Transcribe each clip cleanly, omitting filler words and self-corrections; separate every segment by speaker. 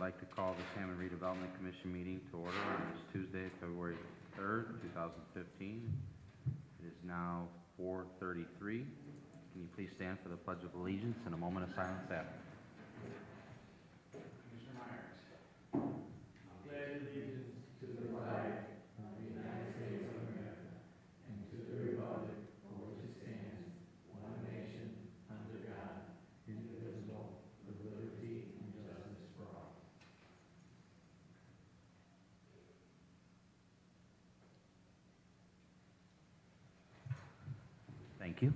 Speaker 1: like to call this Hammond Redevelopment Commission meeting to order on this Tuesday, February 3rd, 2015. It is now 4:33. Can you please stand for the Pledge of Allegiance and a moment of silence after? Commissioner Myers. I pledge allegiance to the flag of the United States of America and to the republic for which it stands, one nation, under God, indivisible, with liberty and justice for all. Thank you.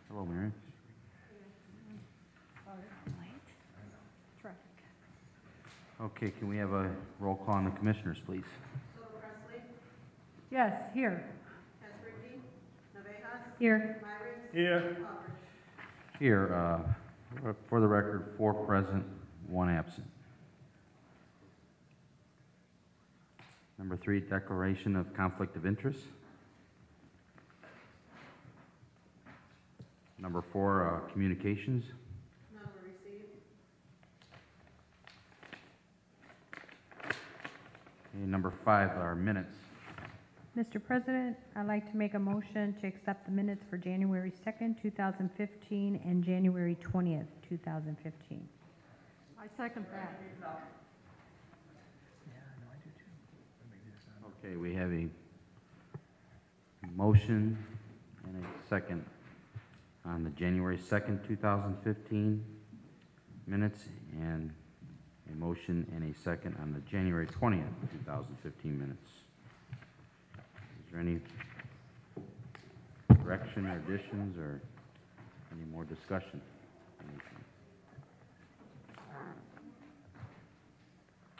Speaker 1: Hello, Mary. Okay, can we have a roll call on the commissioners, please?
Speaker 2: Yes, here. Here.
Speaker 3: Here.
Speaker 1: Here, for the record, 4 present, 1 absent. Number 3, declaration of conflict of interest. Number 4, communications.
Speaker 4: None were received.
Speaker 1: Okay, number 5, our minutes.
Speaker 2: Mr. President, I'd like to make a motion to accept the minutes for January 2nd, 2015 and January 20th, 2015. I second that.
Speaker 1: Okay, we have a motion and a second on the January 2nd, 2015 minutes, and a motion and a second on the January 20th, 2015 minutes. Is there any correction or additions or any more discussion?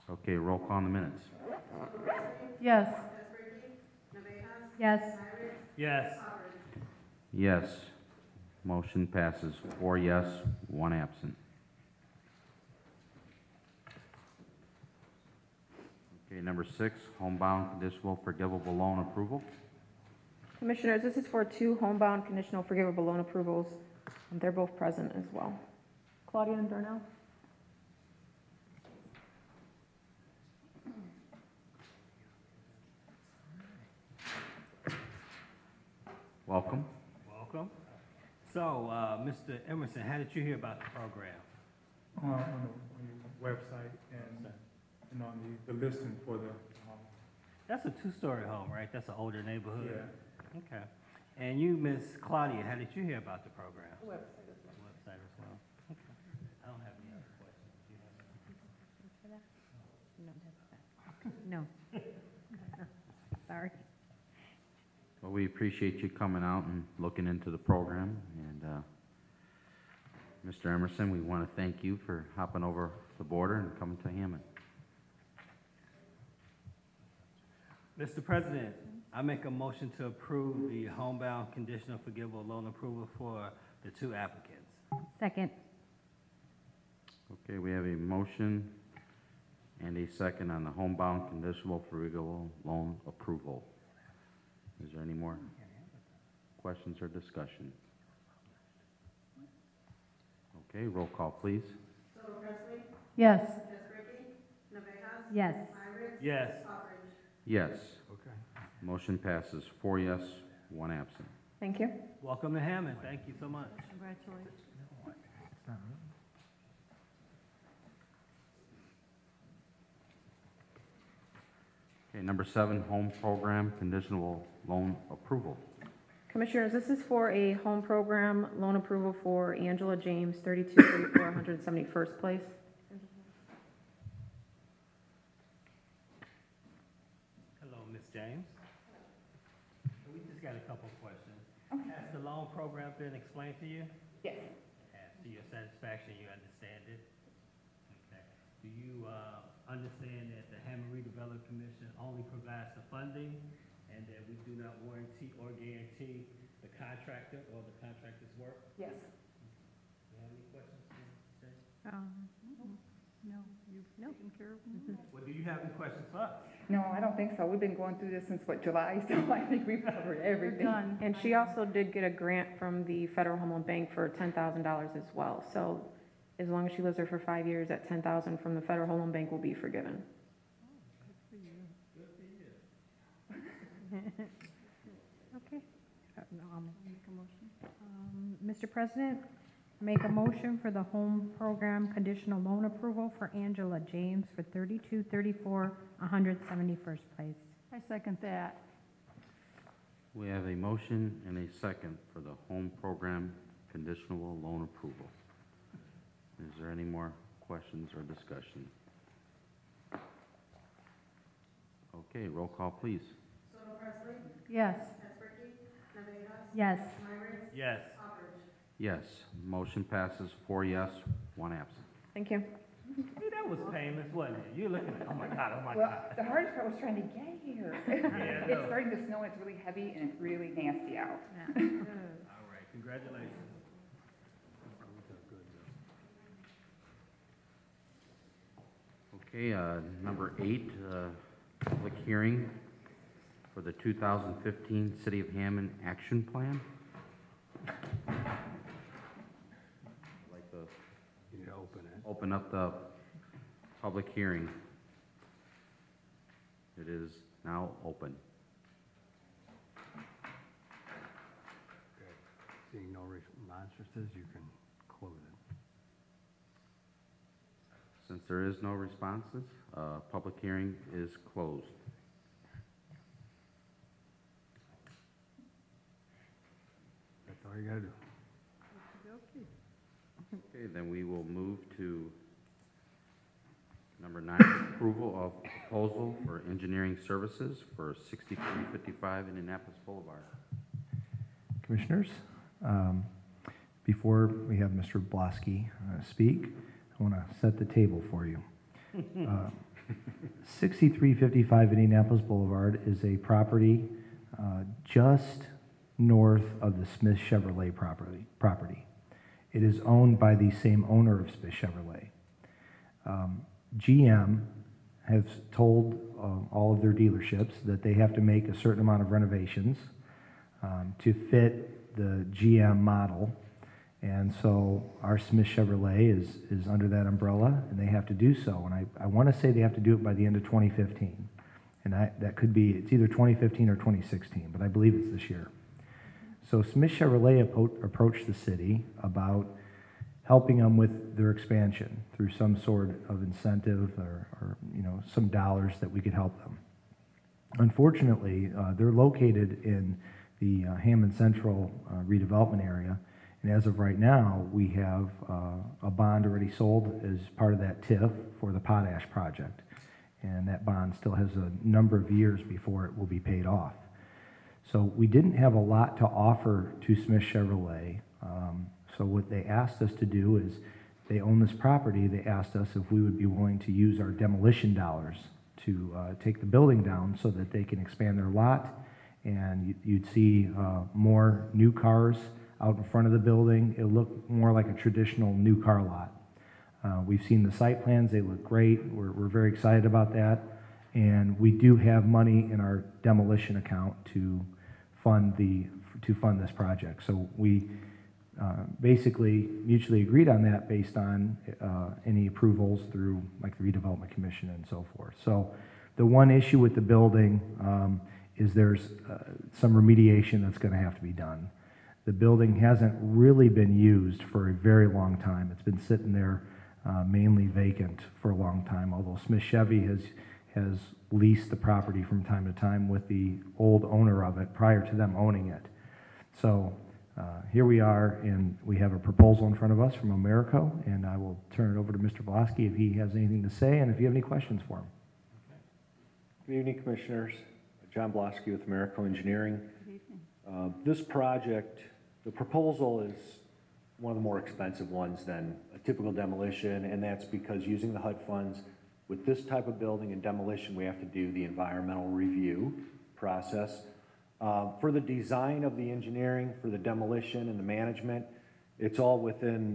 Speaker 1: Okay, roll call on the minutes.
Speaker 2: Yes. Yes.
Speaker 3: Yes.
Speaker 1: Yes. Motion passes 4 yes, 1 absent. Okay, number 6, homebound conditional forgivable loan approval.
Speaker 5: Commissioners, this is for 2 homebound conditional forgivable loan approvals. They're both present as well. Claudia and Darnell.
Speaker 1: Welcome.
Speaker 3: Welcome. So, Mr. Emerson, how did you hear about the program?
Speaker 6: On your website and on the listing for the
Speaker 3: That's a 2-story home, right? That's an older neighborhood?
Speaker 6: yeah.
Speaker 3: Okay. And you, Miss Claudia, how did you hear about the program?
Speaker 5: Website as well.
Speaker 3: Website as well. Okay. I don't have any other questions. Do you have any?
Speaker 2: No. Sorry.
Speaker 1: Well, we appreciate you coming out and looking into the program. And Mr. Emerson, we want to thank you for hopping over the border and coming to Hammond.
Speaker 3: Mr. President, I make a motion to approve the homebound conditional forgivable loan approval for the 2 applicants.
Speaker 2: Second.
Speaker 1: Okay, we have a motion and a second on the homebound conditional forgivable loan approval. Is there any more questions or discussion? Okay, roll call, please.
Speaker 4: Soto Presley,
Speaker 2: Yes.
Speaker 4: Jesricky, Navejas,
Speaker 2: Yes.
Speaker 4: Myrick,
Speaker 3: Yes.
Speaker 4: Aldridge.
Speaker 1: Yes.
Speaker 3: Okay.
Speaker 1: Motion passes 4 yes, 1 absent.
Speaker 5: Thank you.
Speaker 3: Welcome to Hammond. Thank you so much.
Speaker 2: Congratulations.
Speaker 1: Okay, number 7, home program conditional loan approval.
Speaker 5: Commissioners, this is for a home program loan approval for Angela James, 3234 171st Place.
Speaker 3: Hello, Ms. James. We just got a couple of questions. Has the loan program been explained to you?
Speaker 5: Yes.
Speaker 3: To your satisfaction, you understand it? Okay. Do you understand that the Hammond Redevelopment Commission only provides the funding and that we do not warranty or guarantee the contractor or the contractor's work?
Speaker 5: Yes.
Speaker 3: Do you have any questions, Ms. James?
Speaker 2: No, you
Speaker 3: Well, do you have any questions for us?
Speaker 7: No, I don't think so. We've been going through this since, what, July, so I think we've covered everything.
Speaker 5: And she also did get a grant from the Federal Home Loan Bank for $10,000 as well. So as long as she lives there for 5 years, that $10,000 from the Federal Home Loan Bank will be forgiven.
Speaker 2: Okay. No, I'll make a motion. Mr. President, make a motion for the home program conditional loan approval for Angela James for 3234 171st Place.
Speaker 8: I second that.
Speaker 9: We have a motion and a second for the home program conditional loan approval. Is there any more questions or discussion? Okay, roll call, please.
Speaker 4: Soto Presley,
Speaker 2: Yes.
Speaker 4: Hesperky, Navejas,
Speaker 2: Yes.
Speaker 4: Myers,
Speaker 3: Yes.
Speaker 4: Aldridge.
Speaker 9: Yes, motion passes 4 yes, 1 absent.
Speaker 5: Thank you.
Speaker 3: See, that was painless, wasn't it? You're looking at, oh my God, oh my
Speaker 7: Well,
Speaker 3: God.
Speaker 7: the hardest part was trying to get here.
Speaker 3: Yeah, I know.
Speaker 7: It's starting to snow, it's really heavy, and it's really nasty out.
Speaker 3: All right, congratulations.
Speaker 9: Okay, number 8, public hearing for the 2015 City of Hammond Action Plan. I'd like to open up the public hearing. It is now open.
Speaker 10: Seeing no remonstrances, you can close it.
Speaker 9: Since there is no responses, public hearing is closed.
Speaker 10: That's all you gotta do.
Speaker 9: Okay, then we will move to number 9, approval of proposal for engineering services for 6355 Indianapolis Boulevard.
Speaker 11: Commissioners, before we have Mr. Blosky speak, I want to set the table for you. 6355 Indianapolis Boulevard is a property just north of the Smith Chevrolet property. It is owned by the same owner of Smith Chevrolet. GM has told all of their dealerships that they have to make a certain amount of renovations to fit the GM model. And so our Smith Chevrolet is under that umbrella, and they have to do so. And I want to say they have to do it by the end of 2015. And that could be, it's either 2015 or 2016, but I believe it's this year. So Smith Chevrolet approached the city about helping them with their expansion through some sort of incentive or some dollars that we could help them. Unfortunately, they're located in the Hammond Central redevelopment area, and as of right now, we have a bond already sold as part of that TIF for the potash project, and that bond still has a number of years before it will be paid off. So we didn't have a lot to offer to Smith Chevrolet. So what they asked us to do is, they own this property, they asked us if we would be willing to use our demolition dollars to take the building down so that they can expand their lot, and you'd see more new cars out in front of the building. It'll look more like a traditional new car lot. We've seen the site plans, they look great. We're very excited about that. And we do have money in our demolition account to fund this project. So we basically mutually agreed on that based on any approvals through like the Redevelopment Commission and so forth. So the one issue with the building is there's some remediation that's going to have to be done. The building hasn't really been used for a very long time. It's been sitting there mainly vacant for a long time, although Smith Chevy has leased the property from time to time with the old owner of it prior to them owning it. So here we are, and we have a proposal in front of us from Americo, and I will turn it over to Mr. Blosky if he has anything to say, and if you have any questions for him.
Speaker 12: Good evening, Commissioners. John Blosky with Americo Engineering. This project, the proposal is one of the more expensive ones than a typical demolition, and that's because using the HUD funds, with this type of building and demolition, we have to do the environmental review process. For the design of the engineering, for the demolition and the management, it's all within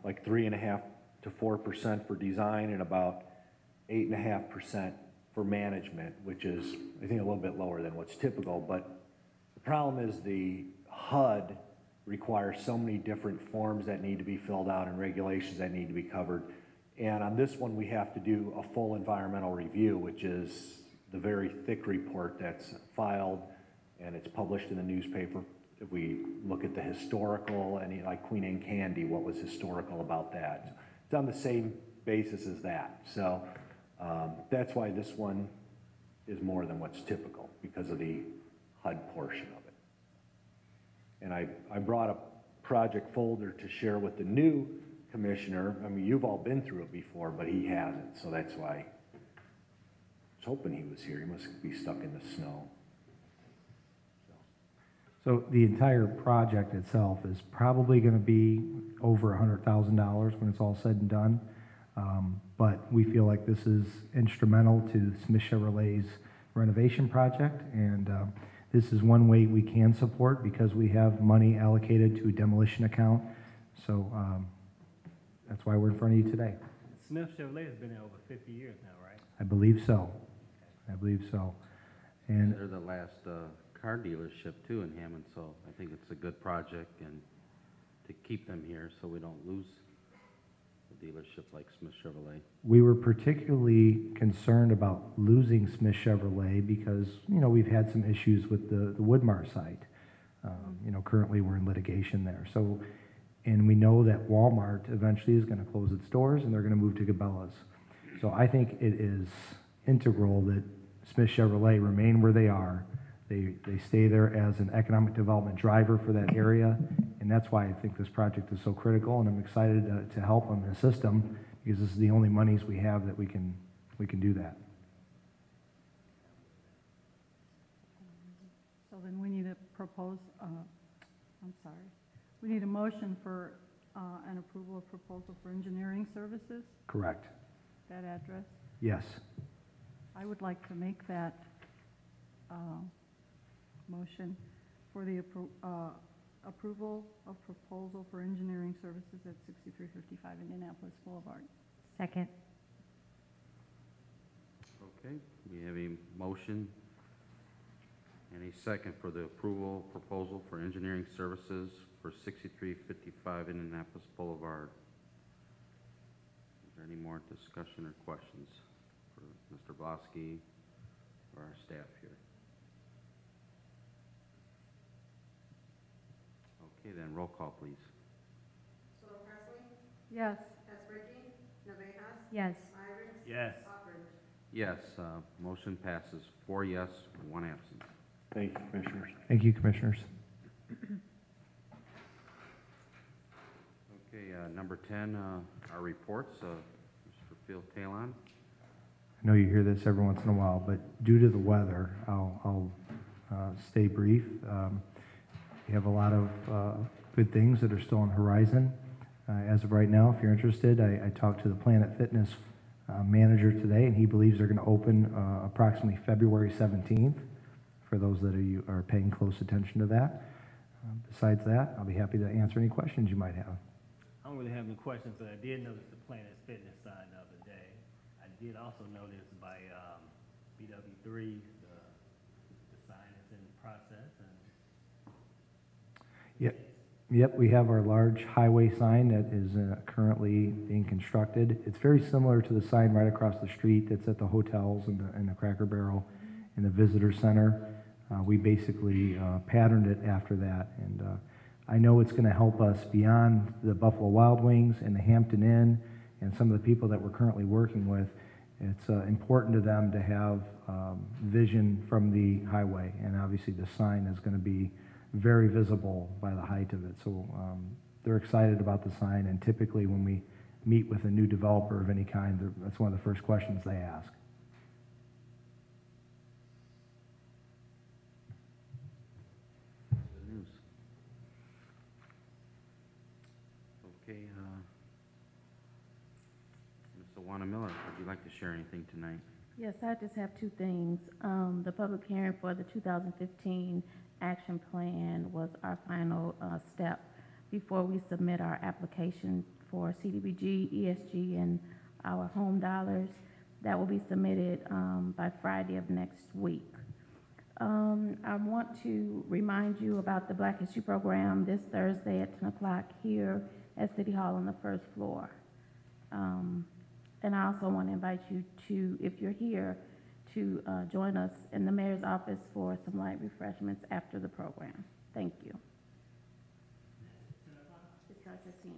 Speaker 12: like 3.5% to 4% for design and about 8.5% for management, which is, I think, a little bit lower than what's typical, but the problem is the HUD requires so many different forms that need to be filled out and regulations that need to be covered. And on this one, we have to do a full environmental review, which is the very thick report that's filed and it's published in the newspaper. If we look at the historical, and like Queen Anne Candy, what was historical about that? It's on the same basis as that. So that's why this one is more than what's typical, because of the HUD portion of it. And I brought a project folder to share with the new commissioner. I mean, you've all been through it before, but he hasn't, so that's why I was hoping he was here. He must be stuck in the snow.
Speaker 11: So the entire project itself is probably going to be over $100,000 when it's all said and done. But we feel like this is instrumental to Smith Chevrolet's renovation project, and this is one way we can support because we have money allocated to a demolition account. So that's why we're in front of you today.
Speaker 3: Smith Chevrolet has been there over 50 years now, right?
Speaker 11: I believe so. I believe so. And
Speaker 9: They're the last car dealership too in Hammond, so I think it's a good project and to keep them here so we don't lose a dealership like Smith Chevrolet.
Speaker 11: we were particularly concerned about losing Smith Chevrolet because, you know, we've had some issues with the Woodmar site. You know, currently we're in litigation there. So, and we know that Walmart eventually is going to close its doors and they're going to move to Cabela's. So I think it is integral that Smith Chevrolet remain where they are. They stay there as an economic development driver for that area, and that's why I think this project is so critical, and I'm excited to help them and assist them, because this is the only monies we have that we can do that.
Speaker 8: So then we need to propose, we need a motion for an approval of proposal for engineering services,
Speaker 11: Correct.
Speaker 8: that address.
Speaker 11: Yes.
Speaker 8: I would like to make that motion for the approval of proposal for engineering services at 6355 Indianapolis Boulevard.
Speaker 2: Second.
Speaker 9: Okay, we have a motion and a second for the approval proposal for engineering services for 6355 Indianapolis Boulevard. Is there any more discussion or questions for Mr. Blasky or our staff here? Okay, then roll call, please.
Speaker 4: Soto Presley,
Speaker 8: Yes.
Speaker 4: Tesbricki, Navejas,
Speaker 2: Yes.
Speaker 4: Myrick,
Speaker 3: Yes.
Speaker 4: Autrich.
Speaker 9: Yes, motion passes 4 yes, 1 absent.
Speaker 12: Thank you, Commissioners.
Speaker 11: Thank you, Commissioners.
Speaker 9: Okay, number 10, our reports. Mr. Phil Talon.
Speaker 11: I know you hear this every once in a while, but due to the weather, I'll stay brief. We have a lot of good things that are still on the horizon. As of right now, if you're interested, I talked to the Planet Fitness manager today, and he believes they're going to open approximately February 17th, for those that are paying close attention to that. Besides that, I'll be happy to answer any questions you might have.
Speaker 3: I don't really have any questions, but I did notice the Planet Fitness sign the other day. I did also notice by BW3, the sign is in process.
Speaker 11: Yep, we have our large highway sign that is currently being constructed. It's very similar to the sign right across the street that's at the hotels and the Cracker Barrel in the visitor center. We basically patterned it after that, and I know it's going to help us beyond the Buffalo Wild Wings and the Hampton Inn and some of the people that we're currently working with. It's important to them to have vision from the highway, and obviously the sign is going to be very visible by the height of it. So they're excited about the sign, and typically when we meet with a new developer of any kind, that's one of the first questions they ask.
Speaker 9: Good news. Okay, Ms. Awana Miller, would you like to share anything tonight?
Speaker 13: Yes, I just have two things. The public hearing for the 2015 action plan was our final step before we submit our application for CDBG, ESG, and our home dollars. that will be submitted by Friday of next week. I want to remind you about the Black History Program this Thursday at 10 o'clock here at City Hall on the first floor. And I also want to invite you to, if you're here, to join us in the mayor's office for some light refreshments after the program. Thank you. It starts at 10.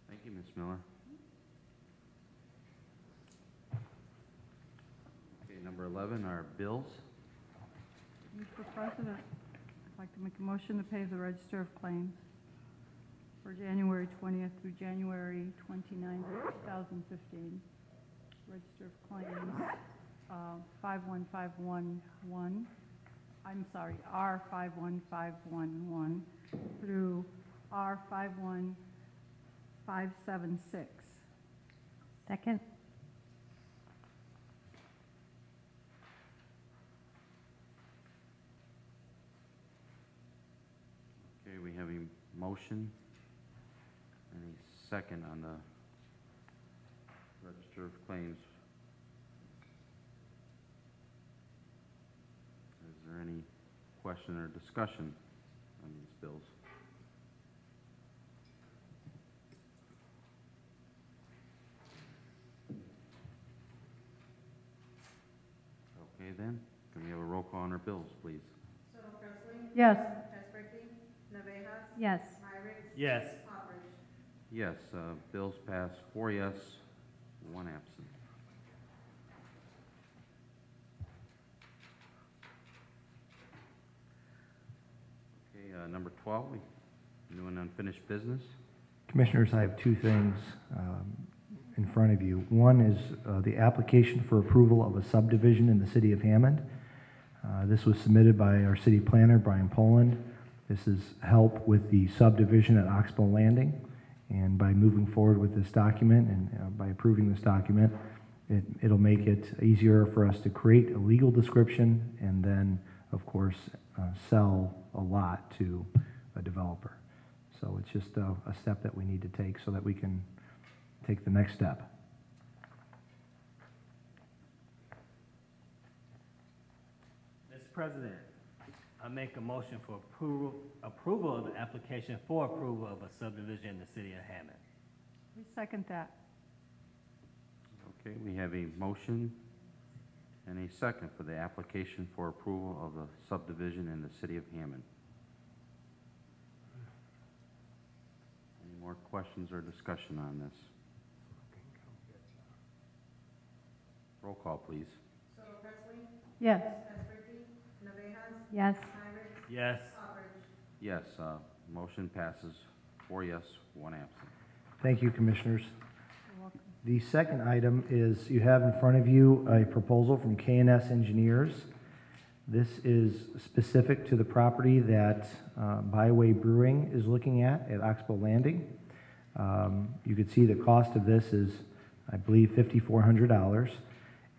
Speaker 9: Thank you, Ms. Miller. Okay, number 11 are bills.
Speaker 8: Mr. President, I'd like to make a motion to pay the Register of Claims for January 20th through January 29th, 2015. Register of Claims, 51511, I'm sorry, R51511 through R51576.
Speaker 2: Second?
Speaker 9: Okay, we have a motion and a second on the Register of Claims. Is there any question or discussion on these bills? Okay then, can we have a roll call on our bills, please?
Speaker 4: Soto Presley?
Speaker 8: Yes.
Speaker 4: Hesperky? Navejas?
Speaker 2: Yes.
Speaker 4: Myrick?
Speaker 3: Yes.
Speaker 4: Hopper?
Speaker 9: Yes, bills pass 4 yes, 1 absent. Okay, number 12, new and unfinished business.
Speaker 11: Commissioners, I have two things in front of you. One is the application for approval of a subdivision in the city of Hammond. This was submitted by our city planner, Brian Poland. This is help with the subdivision at Oxbow Landing. And by moving forward with this document and by approving this document, it'll make it easier for us to create a legal description and then, of course, sell a lot to a developer. So it's just a step that we need to take so that we can take the next step.
Speaker 3: Mr. President, I make a motion for approval of the application for approval of a subdivision in the city of Hammond.
Speaker 8: We second that.
Speaker 9: Okay, we have a motion and a second for the application for approval of a subdivision in the city of Hammond. Any more questions or discussion on this? Roll call, please.
Speaker 4: Soto Presley?
Speaker 8: Yes.
Speaker 4: Hesperky? Navejas?
Speaker 2: Yes.
Speaker 4: Myrick?
Speaker 3: Yes.
Speaker 4: Hopper?
Speaker 9: Yes, motion passes 4 yes, 1 absent.
Speaker 11: Thank you, Commissioners.
Speaker 8: You're welcome.
Speaker 11: The second item is you have in front of you a proposal from K&S Engineers. This is specific to the property that Byway Brewing is looking at Oxbow Landing. You can see the cost of this is, I believe, $5,400.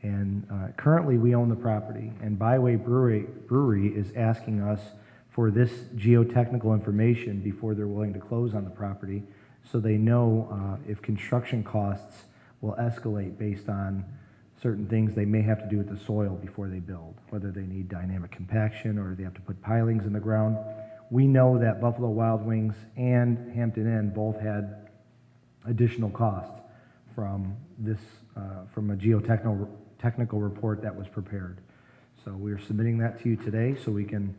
Speaker 11: And currently we own the property, and Byway Brewery is asking us for this geotechnical information before they're willing to close on the property, so they know if construction costs will escalate based on certain things they may have to do with the soil before they build, whether they need dynamic compaction or they have to put pilings in the ground. We know that Buffalo Wild Wings and Hampton Inn both had additional costs from this, from a geotechnical report that was prepared. So we are submitting that to you today so we can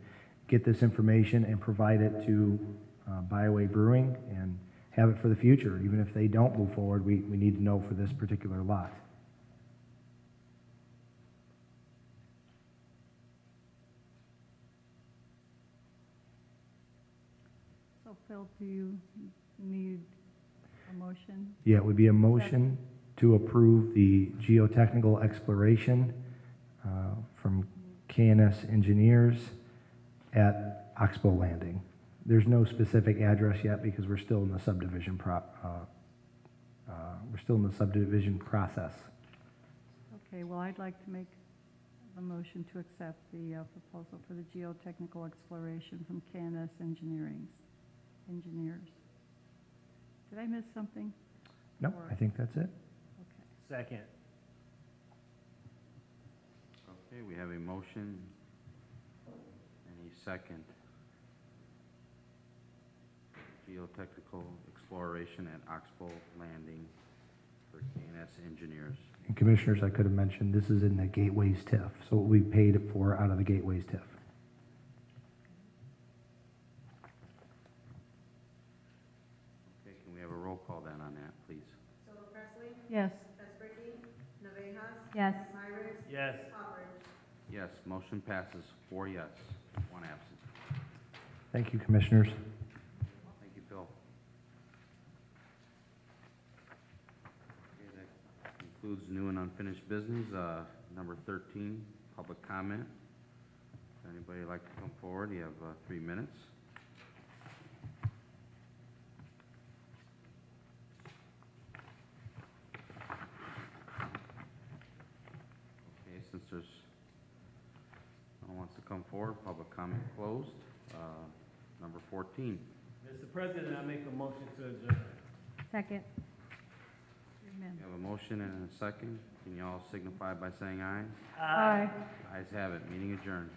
Speaker 11: get this information and provide it to Byway Brewing and have it for the future. Even if they don't move forward, we need to know for this particular lot.
Speaker 8: So Phil, do you need a motion?
Speaker 11: Yeah, it would be a motion to approve the geotechnical exploration from K&S Engineers at Oxbow Landing. There's no specific address yet because we're still in the subdivision process.
Speaker 8: Okay, well, I'd like to make a motion to accept the proposal for the geotechnical exploration from K&S Engineers. Did I miss something?
Speaker 11: No, I think that's it.
Speaker 2: Okay.
Speaker 3: Second.
Speaker 9: Okay, we have a motion. Any second? Geotechnical exploration at Oxbow Landing for KNS engineers.
Speaker 11: And Commissioners, I could have mentioned, this is in the Gateways TIF, so we paid it for out of the Gateways TIF.
Speaker 9: Okay, can we have a roll call then on that, please?
Speaker 4: Soto Presley,
Speaker 8: Yes.
Speaker 4: Espredi, Navejas,
Speaker 2: Yes.
Speaker 4: Myers,
Speaker 3: Yes.
Speaker 4: Aubrey.
Speaker 9: Yes, motion passes 4 yes, 1 absent.
Speaker 11: Thank you, Commissioners.
Speaker 9: Thank you, Phil. Okay, that concludes new and unfinished business. Number 13, public comment. If anybody would like to come forward, you have 3 minutes. Okay, since there's no one wants to come forward, public comment closed. Number 14.
Speaker 3: Mr. President, I make a motion to adjourn.
Speaker 2: Second.
Speaker 8: Amen.
Speaker 9: We have a motion and a second. Can you all signify by saying aye?
Speaker 2: Aye.
Speaker 9: Ayes have it, meeting adjourned.